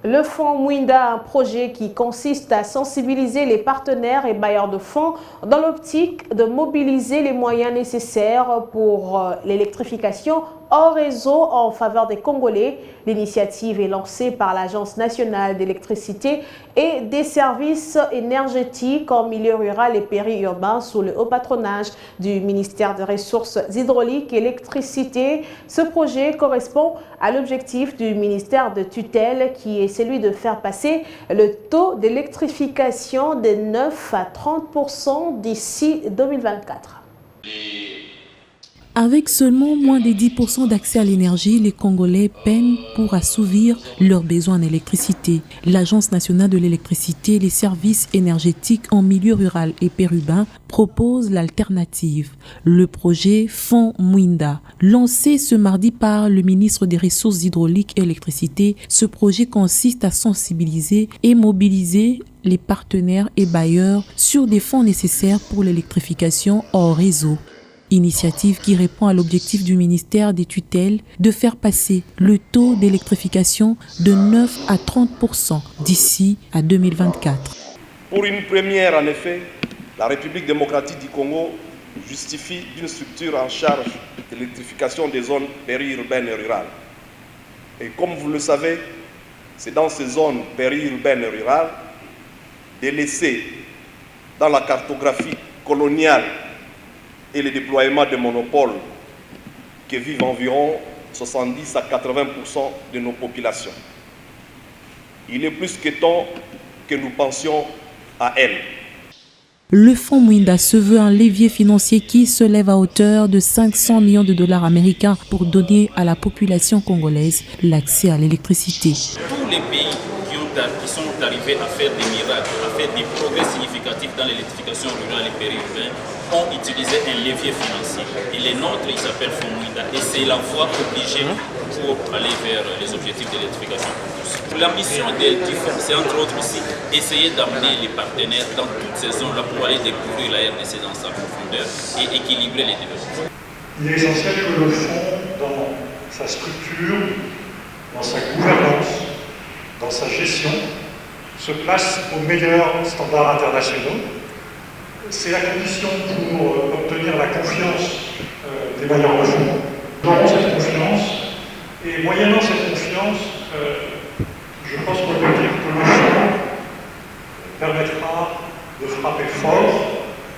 Le fonds Mwinda, un projet qui consiste à sensibiliser les partenaires et bailleurs de fonds dans l'optique de mobiliser les moyens nécessaires pour l'électrification hors réseau en faveur des Congolais. L'initiative est lancée par l'Agence nationale d'électricité et des services énergétiques en milieu rural et périurbain sous le haut patronage du ministère des Ressources hydrauliques et électricité. Ce projet correspond à l'objectif du ministère de tutelle qui est celui de faire passer le taux d'électrification de 9 à 30% d'ici 2024. Avec seulement moins de 10% d'accès à l'énergie, les Congolais peinent pour assouvir leurs besoins en électricité. L'Agence nationale de l'électricité et les services énergétiques en milieu rural et périurbain propose l'alternative, le projet Fonds Mwinda. Lancé ce mardi par le ministre des Ressources hydrauliques et électricité, ce projet consiste à sensibiliser et mobiliser les partenaires et bailleurs sur des fonds nécessaires pour l'électrification hors réseau. Initiative qui répond à l'objectif du ministère des tutelles de faire passer le taux d'électrification de 9 à 30% d'ici à 2024. Pour une première, en effet, la République démocratique du Congo justifie d'une structure en charge de l'électrification des zones périurbaines et rurales. Et comme vous le savez, c'est dans ces zones périurbaines et rurales, délaissées dans la cartographie coloniale et le déploiement de monopoles que vivent environ 70 à 80% de nos populations. Il est plus que temps que nous pensions à elles. Le fonds Mwinda se veut un levier financier qui se lève à hauteur de 500 millions de dollars américains pour donner à la population congolaise l'accès à l'électricité. Tous les pays qui sont arrivés à faire des miracles, à faire des progrès significatifs dans l'électrification rurale et périurbaine ont utilisé un levier financier. Et les nôtres, ils s'appellent Fonds Mwinda. Et c'est la voie obligée pour aller vers les objectifs d'électrification pour tous. La mission du fonds, c'est entre autres aussi essayer d'amener les partenaires dans toutes ces zones-là pour aller découvrir la RDC dans sa profondeur et équilibrer les développements. Il est essentiel que le fonds, dans sa structure, dans sa gouvernance, dans sa gestion, se place aux meilleurs standards internationaux. C'est la condition pour obtenir la confiance des bailleurs de fonds. Nous aurons cette confiance, et moyennant cette confiance, je pense qu'on peut dire que le fonds permettra de frapper fort,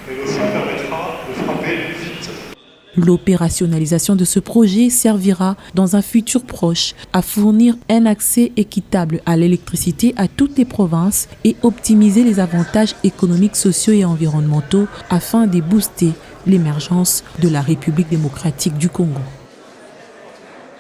et le fonds permettra de frapper vite. L'opérationnalisation de ce projet servira dans un futur proche à fournir un accès équitable à l'électricité à toutes les provinces et optimiser les avantages économiques, sociaux et environnementaux afin de booster l'émergence de la République démocratique du Congo.